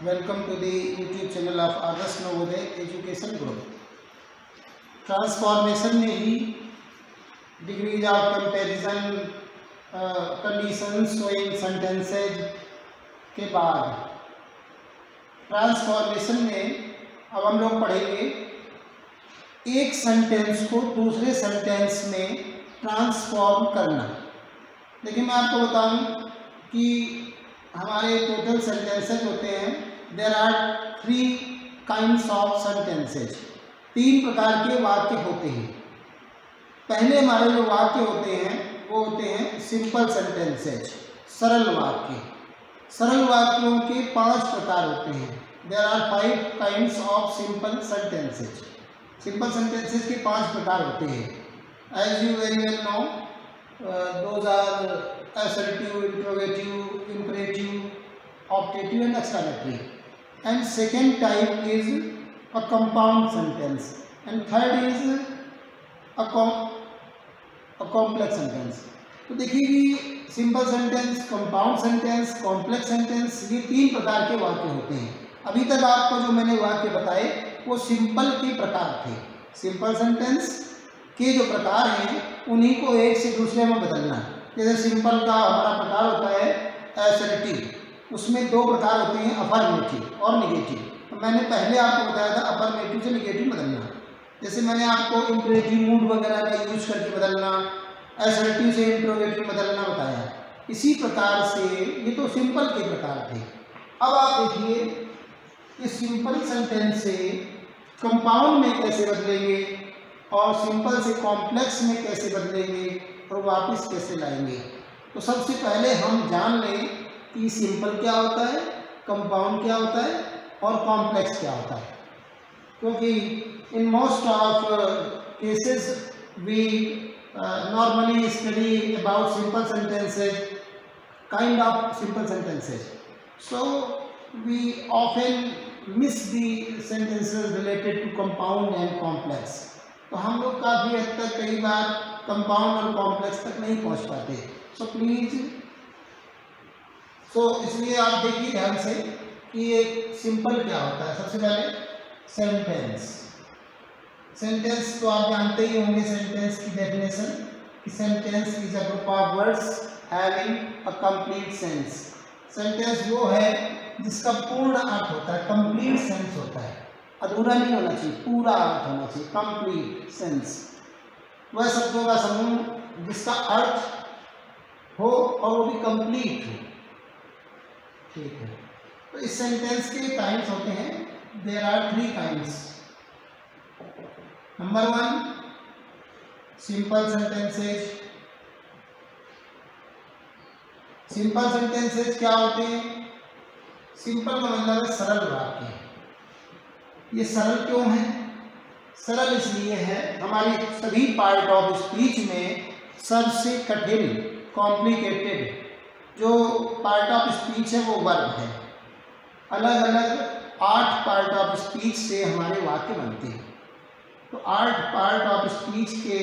Welcome to the YouTube channel of Adarsh Navodaya Education Group. Transformation में ही degrees of comparison condition showing sentences के बाद transformation में अब हम लोग पढ़ेंगे एक सेंटेंस को दूसरे सेंटेंस में ट्रांसफॉर्म करना। देखिए मैं आपको बताऊं कि हमारे टोटल सेंटेंसेज होते हैं, there are 3 kinds of sentences. 3 प्रकार के वाक्य होते हैं। पहले हमारे जो वाक्य होते हैं वो होते हैं सिंपल सेंटेंसेज, सरल वाक्य। सरल वाक्यों के 5 प्रकार होते हैं। There are 5 kinds of simple sentences. Simple sentences के 5 प्रकार होते हैं। As you very well know, those are assertive, interrogative, imperative, optative and exclamatory. And second type is a compound sentence, and third is a complex sentence. तो देखिए कि simple sentence, compound sentence, complex sentence, ये 3 प्रकार के वाक्य होते हैं। अभी तक आपको जो मैंने वाक्य बताए वो सिंपल के प्रकार थे। सिंपल सेंटेंस के जो प्रकार हैं उन्हीं को एक से दूसरे में बदलना। जैसे सिंपल का हमारा प्रकार होता है असर्टिव, उसमें 2 प्रकार होते हैं, अफर्मेटिव और निगेटिव। तो मैंने पहले आपको बताया था अफर्मेटिव से निगेटिव बदलना। जैसे मैंने आपको इंपरेटिव मूड वगैरह का यूज करके बदलना, असर्टिव से इंट्रोगेटिव बदलना बताया। इसी प्रकार से ये तो सिंपल के प्रकार थे। अब आप देखिए इस सिंपल सेंटेंस से कंपाउंड में कैसे बदलेंगे और सिंपल से कॉम्प्लेक्स में कैसे बदलेंगे और वापस कैसे लाएंगे। तो सबसे पहले हम जान लें कि सिंपल क्या होता है, कंपाउंड क्या होता है और कॉम्प्लेक्स क्या होता है। क्योंकि in most of cases we normally study about simple sentences, kind of simple sentences, so we often miss the sentences related to compound and complex. तो हम लोग काफ़ी हद तक कई बार कंपाउंड और कॉम्प्लेक्स तक नहीं पहुंच पाते। सो प्लीज, इसलिए आप देखिए ध्यान से कि एक सिंपल क्या होता है। सबसे पहले सेंटेंस। सेंटेंस तो आप जानते ही होंगे सेंटेंस की डेफिनेशन कि sentence is a group of words having a complete sense. Sentence वो है जिसका पूर्ण अर्थ होता है, कंप्लीट सेंस होता है। अधूरा नहीं होना चाहिए, पूरा अर्थ होना चाहिए, कंप्लीट सेंस। वह शब्दों का समूह जिसका अर्थ हो और वो भी कंप्लीट हो। ठीक है, तो इस सेंटेंस के काइंड्स होते हैं। There are 3 kinds. Number 1 simple sentences. Simple sentences क्या होते हैं? सिंपल का मतलब है सरल वाक्य। ये सरल क्यों है? सरल इसलिए है, हमारी सभी पार्ट ऑफ स्पीच में सबसे कठिन, कॉम्प्लिकेटेड जो पार्ट ऑफ स्पीच है वो वर्ब है। अलग अलग 8 पार्ट ऑफ स्पीच से हमारे वाक्य बनते हैं। तो 8 पार्ट ऑफ स्पीच के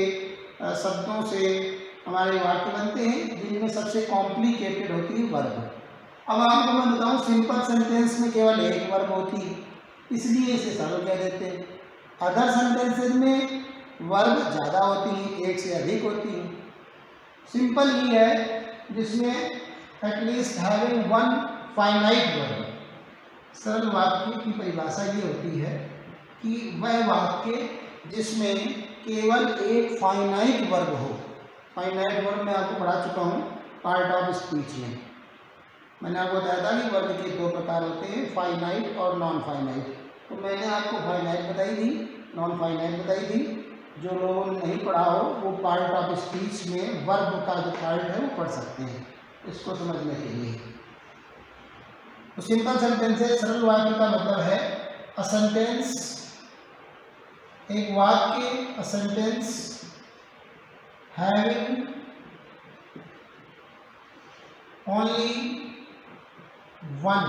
शब्दों से हमारे वाक्य बनते हैं, जिनमें सबसे कॉम्प्लिकेटेड होती है वर्ब। अब आपको मैं बताऊँ, सिंपल सेंटेंस में केवल एक वर्ब होती है, इसलिए इसे सरल कह देते हैं। अदर सेंटेंसेज में वर्ब ज़्यादा होती हैं, एक से अधिक होती हैं। सिंपल ही है जिसमें एटलीस्ट हैविंग 1 फाइनाइट वर्ब। सरल वाक्य की परिभाषा ये होती है कि वह वाक्य जिसमें केवल एक फाइनाइट वर्ब हो। फाइनाइट वर्ब मैं आपको पढ़ा चुका हूँ पार्ट ऑफ स्पीच में। मैंने आपको बताया था कि वर्ब के 2 प्रकार होते हैं, फाइनाइट और नॉन फाइनाइट। तो मैंने आपको फाइनाइट बताई थी, नॉन फाइनाइट बताई थी। जो लोगों ने नहीं पढ़ा हो वो पार्ट ऑफ स्पीच में वर्ब का जो पार्ट है वो पढ़ सकते हैं, इसको समझने के लिए। तो सिंपल सेंटेंसेस, सरल वाक्य का मतलब है अ सेंटेंस, एक वाक्य, a sentence having only 1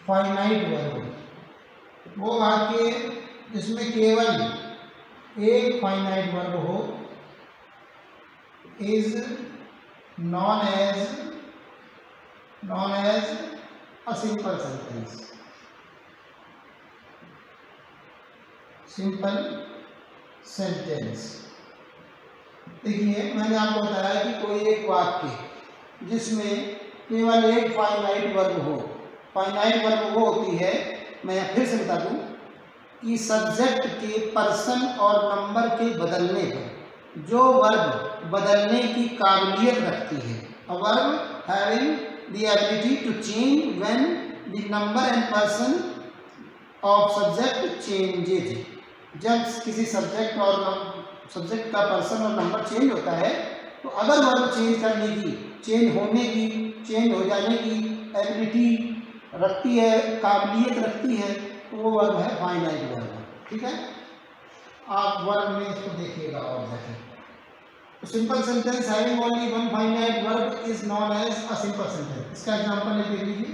finite verb. वो वाक्य जिसमें केवल एक फाइनाइट वर्ब हो is known as a simple sentence. Simple sentence देखिए, मैंने आपको बताया कि कोई एक वाक्य जिसमें केवल एक फाइनाइट वर्ब हो। फाइनाइट वर्ब वो होती है, मैं फिर से बता दूं, कि सब्जेक्ट के पर्सन और नंबर के बदलने पर जो वर्ब बदलने की काबिलियत रखती है। A verb having the ability to change when the number and person of subject changes. जब किसी सब्जेक्ट का पर्सन और नंबर चेंज होता है, तो अगर वर्ब चेंज करने की, चेंज होने की, चेंज हो जाने की एबिलिटी रखती है, काबिलियत रखती है, तो वो वर्ब है फाइनाइट वर्ब। ठीक है, आप वर्ब में इसको देखिएगा और देखें। Simple sentence having only one finite verb is known as a simple sentence. इसका एग्जांपल लिख लीजिए।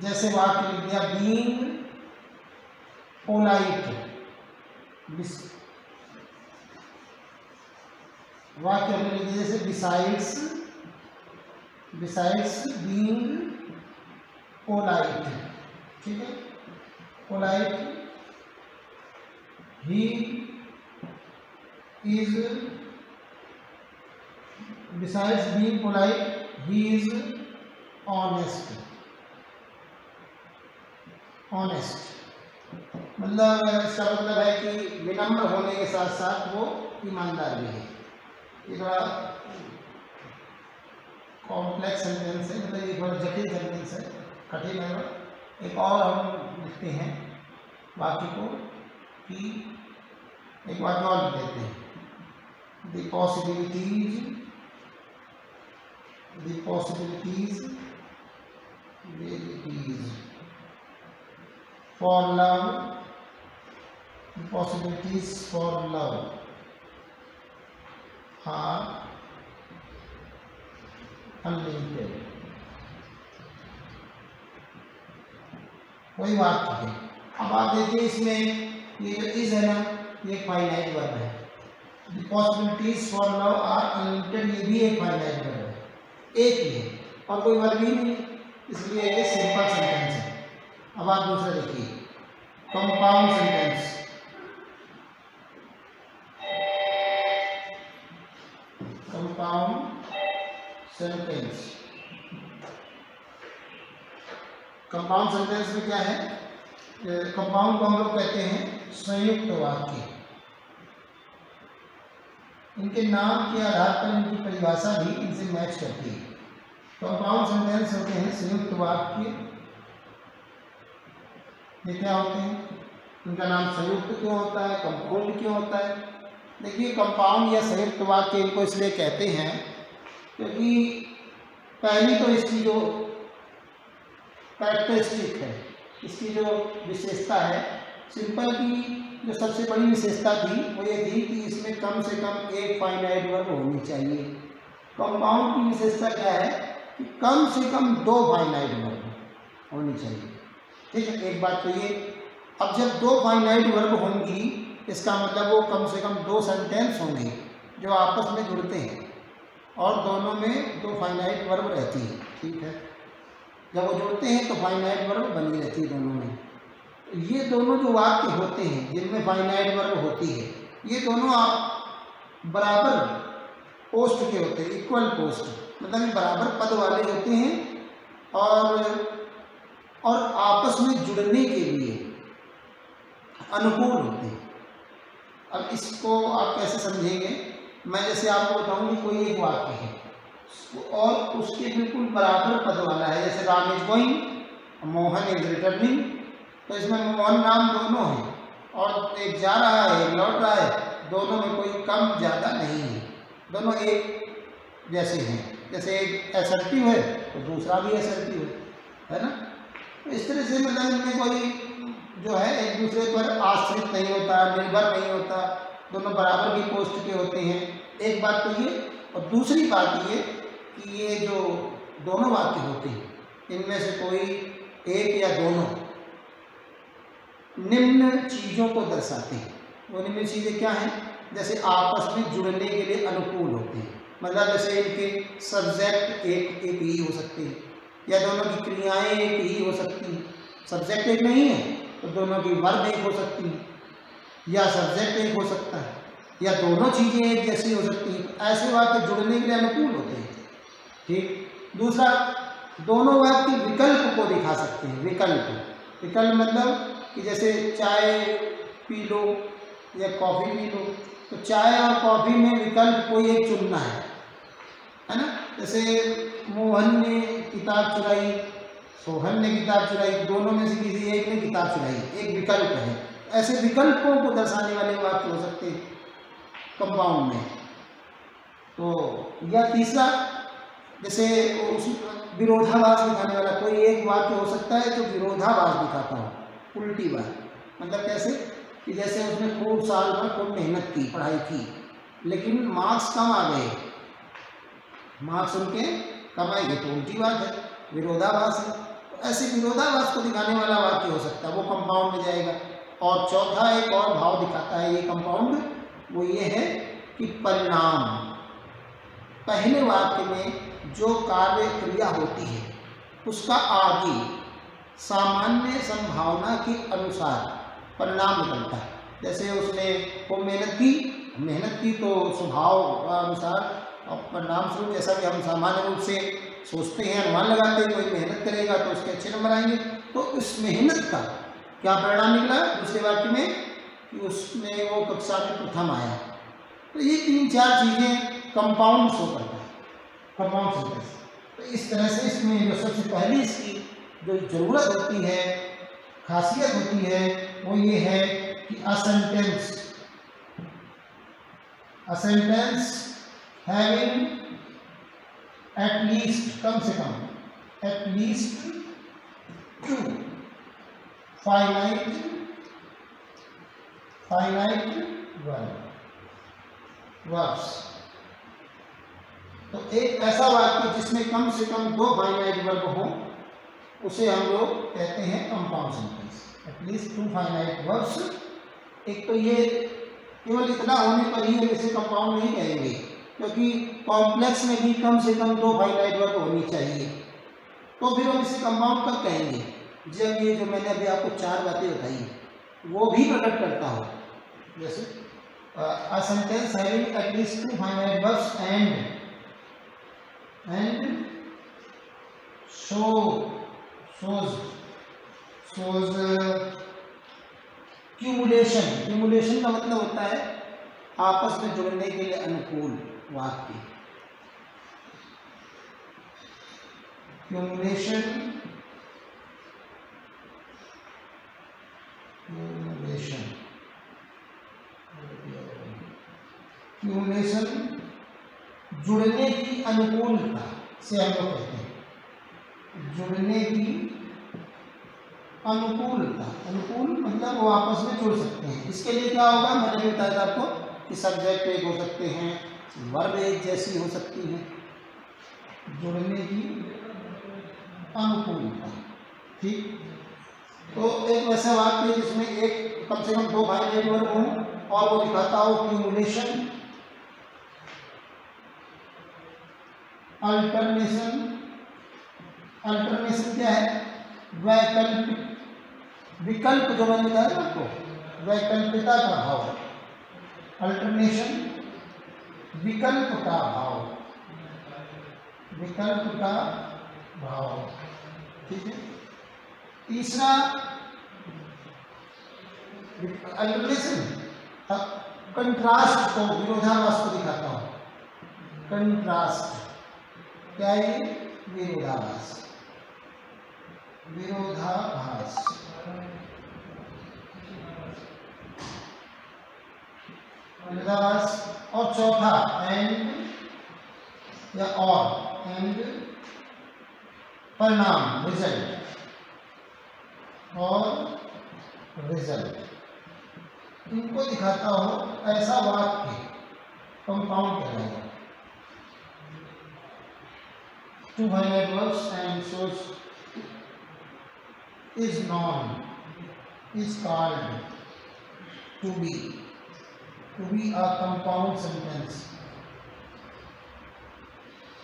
जैसे वाक्य लिख दिया बीइंग पोलाइट, वाक्य हमने लिख दिया जैसे बिसाइड्स बीइंग पोलाइट। ठीक है, polite he is, besides being polite he is honest. Honest मतलब इसका मतलब है कि विनम्र होने के साथ साथ वो ईमानदार भी है। ये थोड़ा कॉम्प्लेक्स सेंटेंस है, मतलब ये थोड़ा जटिल सेंटेंस है, कठिन है। एक और हम लिखते हैं वाक्य को, कि एक वाक्य और लिख देते हैं, the possibilities for love, the possibilities for love are unlimited। वही वाक्य है। अब आप देखिए इसमें ये जो इज है ना, ये फाइनाइट वर्ब है। the possibilities for love are unlimited, ये भी एक फाइनाइट वर्ब है, एक ही है और कोई वर्ब ही नहीं, इसलिए ये सिंपल सेंटेंस है। अब आप दूसरा देखिए, कंपाउंड सेंटेंस। कंपाउंड सेंटेंस में क्या है, कंपाउंड को हम लोग कहते हैं संयुक्त वाक्य। इनके नाम के आधार पर इनकी परिभाषा भी इनसे मैच करती है। कंपाउंड सेंटेंस होते हैं संयुक्त वाक्य। ये क्या होते हैं, उनका नाम संयुक्त क्यों होता है, कंपाउंड क्यों होता है? देखिए, कंपाउंड या संयुक्त वाक्य इनको इसलिए कहते हैं क्योंकि पहली तो इसकी जो कैरेक्टरिस्टिक है, इसकी जो विशेषता है, सिंपल की जो सबसे बड़ी विशेषता थी वो ये थी कि इसमें कम से कम एक फाइनाइट वर्ब होनी चाहिए। कंपाउंड की विशेषता क्या है कि कम से कम दो फाइनाइट वर्ब होनी चाहिए। ठीक है, एक बात तो ये। अब जब दो फाइनाइट वर्ब होंगी, इसका मतलब वो कम से कम दो सेंटेंस होंगे जो आपस में जुड़ते हैं और दोनों में दो फाइनाइट वर्ब रहती है। ठीक है, जब वो जुड़ते हैं तो फाइनाइट वर्ब बनी रहती है दोनों में। ये दोनों जो वाक्य होते हैं जिनमें फाइनाइट वर्ब होती है, ये दोनों आप बराबर पोस्ट के होते हैं, इक्वल पोस्ट, मतलब बराबर पद वाले होते हैं और आपस में जुड़ने के लिए अनुकूल होते हैं। अब इसको आप कैसे समझेंगे, मैं जैसे आपको बताऊंगी कोई एक वाक्य है और उसके बिल्कुल बराबर पद वाला है, जैसे Ram is going, Mohan is returning, तो इसमें मोहन नाम दोनों हैं और एक जा रहा है एक लौट रहा है, दोनों में कोई कम ज़्यादा नहीं है, दोनों एक जैसे हैं। जैसे एक असर्टिव है तो दूसरा भी असर्टिव है ना। तो इस तरह से मतलब इनमें कोई जो है एक दूसरे पर आश्रित नहीं होता, निर्भर नहीं होता, दोनों बराबर की पोस्ट के होते हैं। एक बात तो ये, और दूसरी बात ये कि ये जो दोनों वाक्य होते हैं इनमें से कोई एक या दोनों निम्न चीज़ों को दर्शाते हैं। वो निम्न चीज़ें क्या हैं? जैसे आपस में जुड़ने के लिए अनुकूल होते हैं, मतलब जैसे इनके सब्जेक्ट एक ही हो सकते हैं, या दोनों की क्रियाएं एक ही हो सकती हैं। सब्जेक्ट एक नहीं है तो दोनों की वर्ब एक हो सकती है, या सब्जेक्ट एक हो सकता है, या दोनों चीज़ें एक जैसी हो सकती हैं। ऐसे वाक्य जुड़ने के लिए अनुकूल होते हैं। ठीक। दूसरा, दोनों वाक्य विकल्प को दिखा सकते हैं। विकल्प मतलब कि जैसे चाय पी लो या कॉफ़ी पी लो, तो चाय और कॉफ़ी में विकल्प कोई एक चुनना है ना। जैसे मोहन ने किताब चुराई, सोहन ने किताब चुराई, दोनों में से किसी एक ने किताब चुराई, एक विकल्प है। ऐसे विकल्पों को दर्शाने वाले वाक्य हो सकते हैं कंपाउंड में। तो या तीसरा, जैसे उस विरोधाभास दिखाने वाला कोई एक वाक्य हो सकता है जो विरोधाभास दिखाता हो, उल्टी बात। मतलब कैसे कि जैसे उसने खूब साल भर खूब मेहनत की, पढ़ाई की, लेकिन मार्क्स कम आ गए, मार्क्स उनके कम आएंगे, तो उल्टी बात है, विरोधाभास है। तो ऐसे विरोधाभास को दिखाने वाला वाक्य हो सकता है, वो कंपाउंड में जाएगा। और चौथा एक और भाव दिखाता है ये कंपाउंड, वो ये है कि परिणाम। पहले वाक्य में जो कार्य क्रिया होती है उसका आगे सामान्य संभावना के अनुसार परिणाम निकलता है। जैसे उसने वो मेहनत की तो स्वभाव का अनुसार और परिणाम स्वरूप, जैसा कि हम सामान्य रूप से सोचते हैं, अनुमान लगाते हैं, कोई मेहनत करेगा तो उसके अच्छे नंबर आएंगे। तो इस मेहनत का क्या परिणाम निकला दूसरे वाक्य में कि उसमें वो कक्षा में प्रथम आया। तो ये 3-4 चीज़ें कंपाउंड शो करता है, कंपाउंड सेंटेंस। तो इस तरह से इसमें जो सबसे पहली इसकी जो ज़रूरत होती है, खासियत होती है, वो ये है कि अ सेंटेंस हैविंग एटलीस्ट, कम से कम एटलीस्ट 2 फाइनाइट वर्ब्स। तो एक ऐसा वाक्य जिसमें कम से कम 2 फाइनाइट वर्ब हो, उसे हम लोग कहते हैं compound sentence. At least 2 finite verbs. एक तो ये केवल इतना होने पर ही हम इसे कंपाउंड नहीं कहेंगे, क्योंकि कॉम्प्लेक्स में भी कम से कम 2 फाइनाइट वर्ब होनी चाहिए। तो फिर हम इसे कंपाउंड कब कहेंगे? जब ये जो मैंने अभी आपको 4 बातें बताई वो भी प्रकट करता हो। जैसे अ sentence having at least 2 finite verbs and shows cumulation का मतलब होता है आपस में जुड़ने के लिए अनुकूल वाक्य। क्यूमुलेशन जुड़ने की अनुकूलता से हम लोग कहते हैं। जुड़ने की अनुकूलता, अनुकूल मतलब वो आपस में जुड़ सकते हैं। इसके लिए क्या होगा, मैंने भी बताया था आपको कि सब्जेक्ट एक हो सकते हैं, वर्ब एक जैसी हो सकती है। जुड़ने की अनुकूलता, ठीक। तो एक वैसा वाक्य जिसमें एक कम से कम 2 फाइनाइट वर्ब हो और वो दिखाता हो क्यूमुलेशन, अल्टरनेशन क्या है? वैकल्पिक, विकल्प जो मैंने बताया आपको, वैकल्पिकता का भाव। अल्टरनेशन विकल्प का भाव, ठीक है। तीसरा अल्टरनेशन कंट्रास्ट को, विरोधाभास को दिखाता हूं। कंट्रास्ट क्या है? विरोधाभास। और चौथा एंड या और, एंड परिणाम, रिजल्ट, इनको दिखाता हो ऐसा वाक्य कंपाउंड कहलाएगा। 2 finite verbs and shows is known is called to be a compound sentence,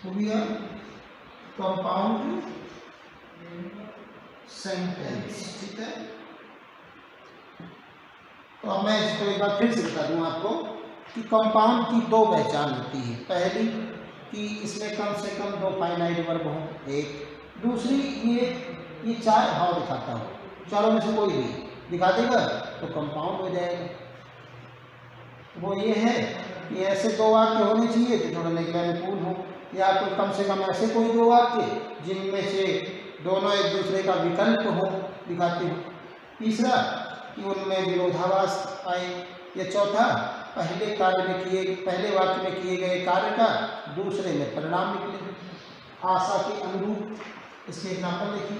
to be a compound sentence। ठीक है, तो अब मैं इसको एक बार फिर से बता दूं आपको कि कंपाउंड की दो पहचान होती है। पहली कि इसमें कम से कम दो फाइनाइट वर्ब हों, एक। दूसरी ये चार भाव दिखाता हो, चारों में से कोई भी दिखा देगा तो कंपाउंड हो जाएगा। वो ये है कि ऐसे दो वाक्य होने चाहिए जो जोड़ने के लिए अनुकूल हो, या कोई कम से कम ऐसे कोई दो वाक्य जिनमें से दोनों एक दूसरे का विकल्प हो, दिखाते हो। तीसरा कि उनमें विरोधाभास आए, या चौथा पहले वाक्य में किए गए कार्य का दूसरे में परिणाम निकले, आशा के अनुरूप। इसके एग्जाम्पल देखिए।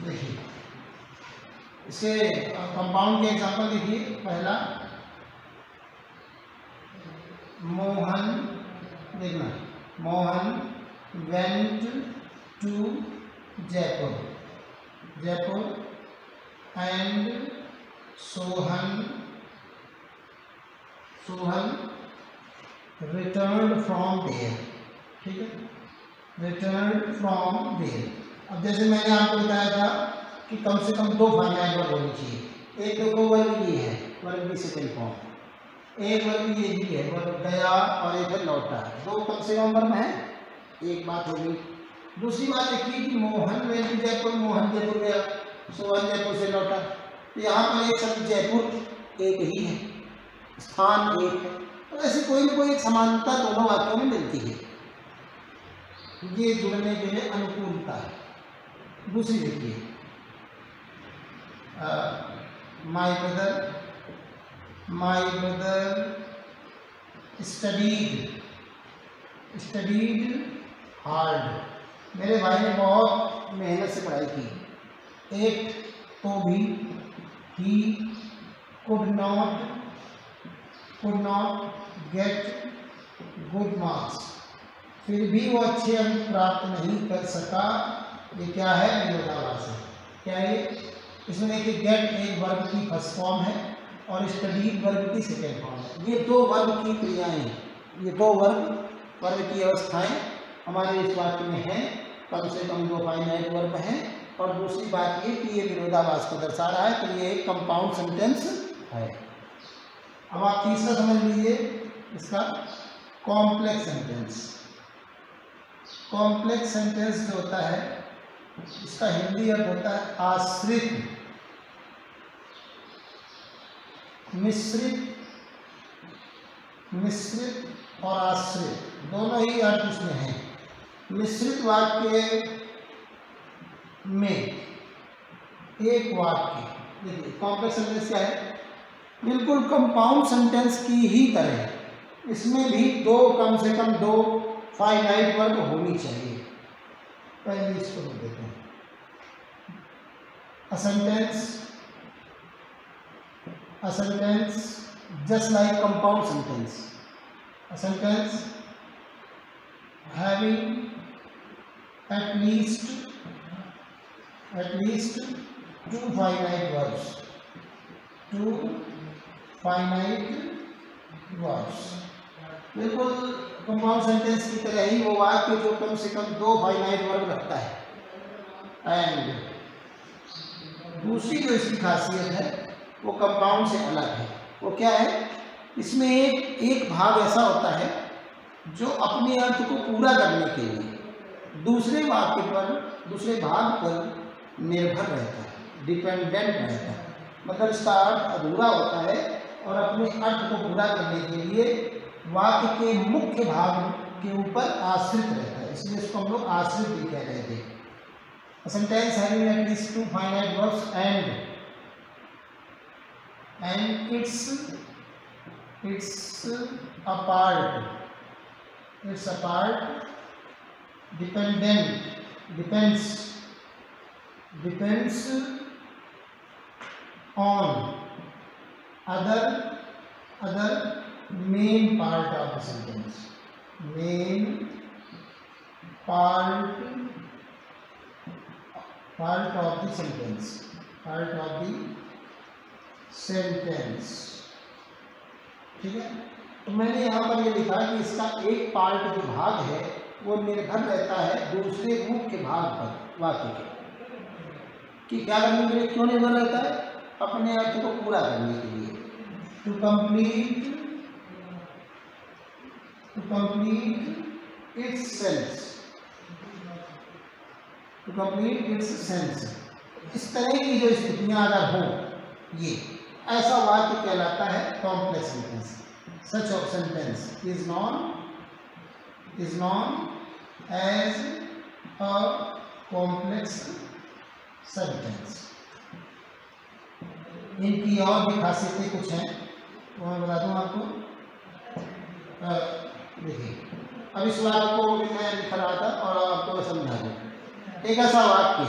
देखिए इसे कंपाउंड के एग्जांपल देखिए। पहला, मोहन, देखना, Mohan went to Jaipur and Sohan return from there. ठीक है, रिटर्न फ्रॉम देयर। अब जैसे मैंने आपको बताया था कि कम से कम दो फाइनाइट वर्ब होनी चाहिए। एक देखो वर्ब ये है, वर्ब की सेकंड फॉर्म। एक वर्ब ये भी है, वर्ब गया, और एक है लौटा। दो कम से कम वर्ब है, एक बात होगी। दूसरी बात देखिए कि मोहन वेंट टू जयपुर, मोहन जयपुर गया, सोहन जयपुर से लौटा। तो यहाँ पर एक शब्द जयपुर एक ही है, स्थान एक है। तो ऐसे कोई न कोई एक समानता दोनों वाक्यों में मिलती है, ये जुड़ने के लिए अनुकूलता है। दूसरी देखिए, माय ब्रदर स्टडीड हार्ड। मेरे भाई ने बहुत मेहनत से पढ़ाई की। एक तो भी he could not get good marks, फिर भी वो अच्छे अंक प्राप्त नहीं कर सका। ये क्या है? विरोधाभास है। क्या है? इसमें देखिए गेट एक वर्ब की फर्स्ट फॉर्म है और स्टडीड वर्ब की सेकेंड फॉर्म है। ये दो वर्ब की क्रियाएं, ये दो वर्ब की अवस्थाएं हमारे इस वाक्य में हैं। कम से कम दो फाइनाइट वर्ब हैं, और दूसरी बात ये कि ये विरोधाभास को दर्शा रहा है, तो ये एक कंपाउंड सेंटेंस है। अब आप तीसरा समझ लीजिए इसका, कॉम्प्लेक्स सेंटेंस। कॉम्प्लेक्स सेंटेंस जो होता है इसका हिंदी अर्थ होता है आश्रित, मिश्रित और आश्रित, दोनों ही अर्थ इसमें हैं। मिश्रित वाक्य में एक वाक्य, देखिए कॉम्प्लेक्स सेंटेंस क्या है? बिल्कुल कंपाउंड सेंटेंस की ही तरह इसमें भी दो, कम से कम दो फाइनाइट वर्ब होनी चाहिए। पहले इसको देते हैं। A sentence just like compound sentence. A sentence having at least two finite verbs. बिल्कुल कंपाउंड सेंटेंस की तरह ही वो वाक्य जो कम से कम दो फाइनाइट वर्ब रखता है, एंड दूसरी जो इसकी खासियत है वो कंपाउंड से अलग है। वो क्या है, इसमें एक भाग ऐसा होता है जो अपने अर्थ को पूरा करने के लिए दूसरे वाक्य पर, दूसरे भाग पर निर्भर रहता है, डिपेंडेंट रहता है। मतलब इसका अर्थ अधूरा होता है और अपने अर्थ को पूरा करने के लिए वाक्य के मुख्य भाग के ऊपर आश्रित रहता है, इसलिए इसको हम लोग आश्रित भी कह रहे थे। Sentence having at least 2 finite verbs and it's apart depends on other main part of the sentence, main part of the sentence, ठीक है। तो मैंने यहाँ पर ये लिखा कि इसका एक पार्ट जो भाग है वो निर्भर रहता है दूसरे मुख्य भाग पर वाक्य के, कि क्या करने के लिए, क्यों निर्भर रहता है, अपने अर्थ को पूरा करने के लिए, टू कंप्लीट इट्स सेंस। इस तरह की जो स्थितियां अगर हो, ये ऐसा वाक्य कहलाता है complex sentence. Such of sentence is known as a complex sentence. इनकी और भी खासियतें कुछ हैं, वो मैं बता दूं आपको। देखिए, अब इस वाक्य को मैं लिख रहा था और आपको समझा दूँ। एक ऐसा वाक्य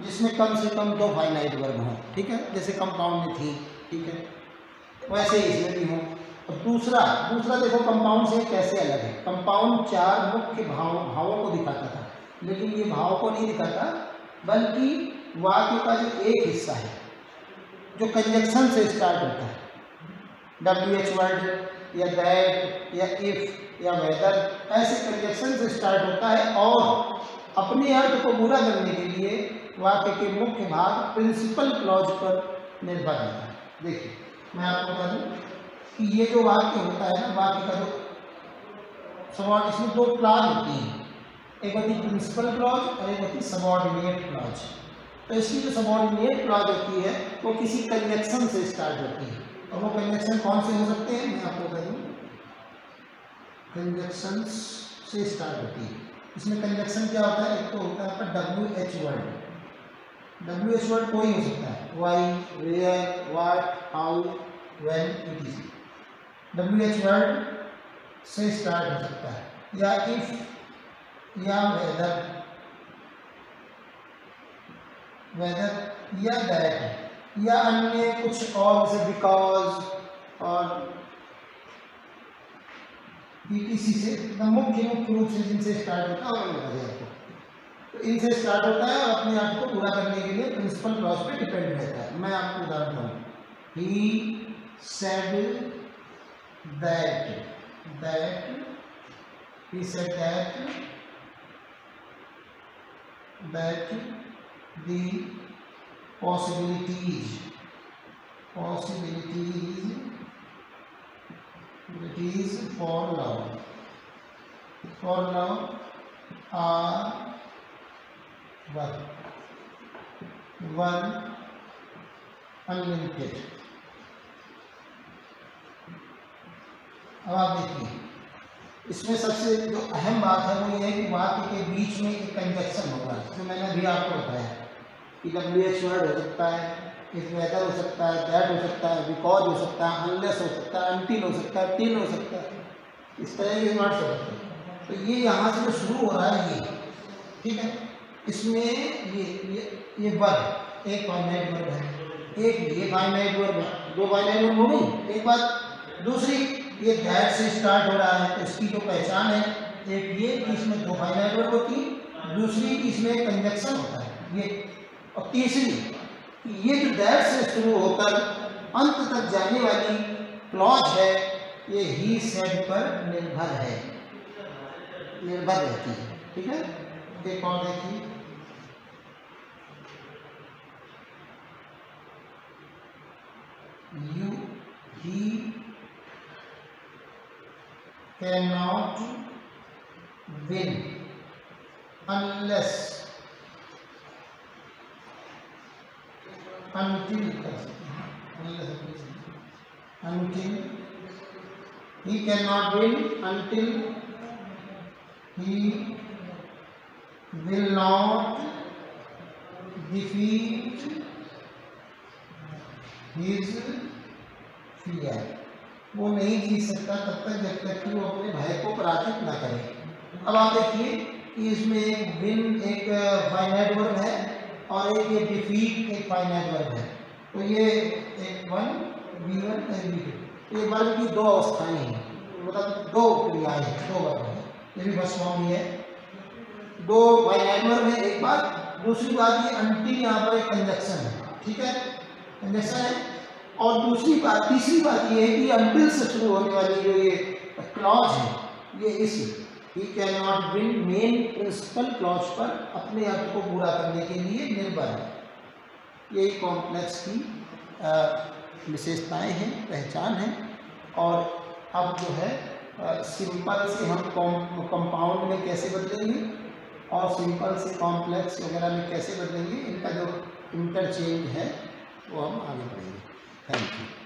जिसमें कम से कम 2 फाइनाइट वर्ब हों, ठीक है, जैसे कंपाउंड में थी, ठीक है, वैसे ही इसमें भी हो। और दूसरा देखो कंपाउंड से कैसे अलग है। कंपाउंड 4 मुख्य भावों को दिखाता था, लेकिन ये भाव को नहीं दिखाता, बल्कि वाक्य का जो एक हिस्सा है जो कंजक्शन से स्टार्ट होता है, WH वर्ड या दैट या इफ या वेदर, ऐसे कंजक्शन से स्टार्ट होता है और अपने अर्थ को पूरा करने के लिए वाक्य के मुख्य भाग प्रिंसिपल क्लॉज पर निर्भर रहता है। देखिए, मैं आपको बता दूं कि ये जो वाक्य होता है ना, वाक्य का जो सबॉर्ड, इसमें 2 क्लॉज होती हैं, एक होती है प्रिंसिपल क्लॉज और एक होती है सबॉर्डिनेट क्लॉज। तो इसकी जो सबॉर्डिनेट क्लॉज होती है वो किसी कंजक्शन से स्टार्ट होती है, और वो कंजक्शन कौन से हो सकते हैं, मैं आपको बता दूं, कंजक्शन से स्टार्ट होती है। इसमें कंजक्शन क्या होता है, एक तो होता है आपका WH वर्ड। WH वर्ड कोई हो सकता है, why, where, what, how, when, it is. WH word से स्टार्ट हो सकता है, या इफ, या वेदर या दैट, या अन्य कुछ और, जैसे बिकॉज और ETC से, मुख्य रूप से जिनसे स्टार्ट होता है और बता दिया आपको। तो इनसे स्टार्ट होता है और अपने आप को पूरा करने के लिए प्रिंसिपल क्लॉज पे डिपेंड रहता है। मैं आपको उदाहरण दूँ, he said that the possibilities for love are one unlimited। अब आप देखिए, इसमें सबसे जो अहम बात है वो ये है कि वाक्य के बीच में एक कंजक्शन होगा, जो मैंने अभी आपको बताया कि WH वर्ड हो सकता है, इफ वेदर हो सकता है, दैट हो सकता है, बिकॉज हो सकता है, अनलेस हो सकता है, अनटिल हो सकता है, टिल हो सकता है, इस तरह के वर्ड्स हो सकते हैं। तो ये यहाँ से जो शुरू हो रहा है ये, ठीक है, इसमें ये वर्ब एक फाइनाइट वर्ब है, एक ये फाइनाइट वर्ब है, 2 फाइनाइट वर्ब हो गई। एक बात दूसरी, ये दैट से स्टार्ट हो रहा है, तो इसकी जो पहचान है, एक ये कि इसमें 2 फाइनाइट वर्ब होती, दूसरी इसमें कंजक्शन होता है ये, और तीसरी ये जो दैट से शुरू होकर अंत तक जाने वाली क्लॉज है, ये ही सेड पर निर्भर रहती है, ठीक है। एक और देखिए, he cannot win unless until he cannot win until he will not defeat his fear। वो नहीं जीत सकता तब तक जब तक कि वो अपने भय को पराजित ना करे। अब आप देखिए कि इसमें एक विन एक फाइनाइट वर्ब है और एक ये डिफीट एक फाइनाइट वर्ब है। तो ये एक वन V1 और V2 ये वर्ब की दो अवस्थाएं हैं, मतलब दो क्रियाएं हैं, दो वर्ब हैं। ये भी फर्स्ट फॉर्म ही है, दो फाइनाइट वर्ब है एक बात। दूसरी बात ये अनटिल यहाँ पर एक कंजक्शन है, ठीक है, कंजक्शन है। और दूसरी बात तीसरी बात ये है कि अनटिल से शुरू होने वाली जो ये क्लॉज है ये इस ही can not win main principal clause पर अपने अर्थ को पूरा करने के लिए निर्भर है। यही कॉम्प्लेक्स की विशेषताएं हैं, पहचान है। और अब जो है सिंपल से हम कंपाउंड में कैसे बदलेंगे और सिंपल से कॉम्प्लेक्स वगैरह में कैसे बदलेंगे, इनका जो इंटरचेंज है वो हम आगे बढ़ेंगे। Thank you.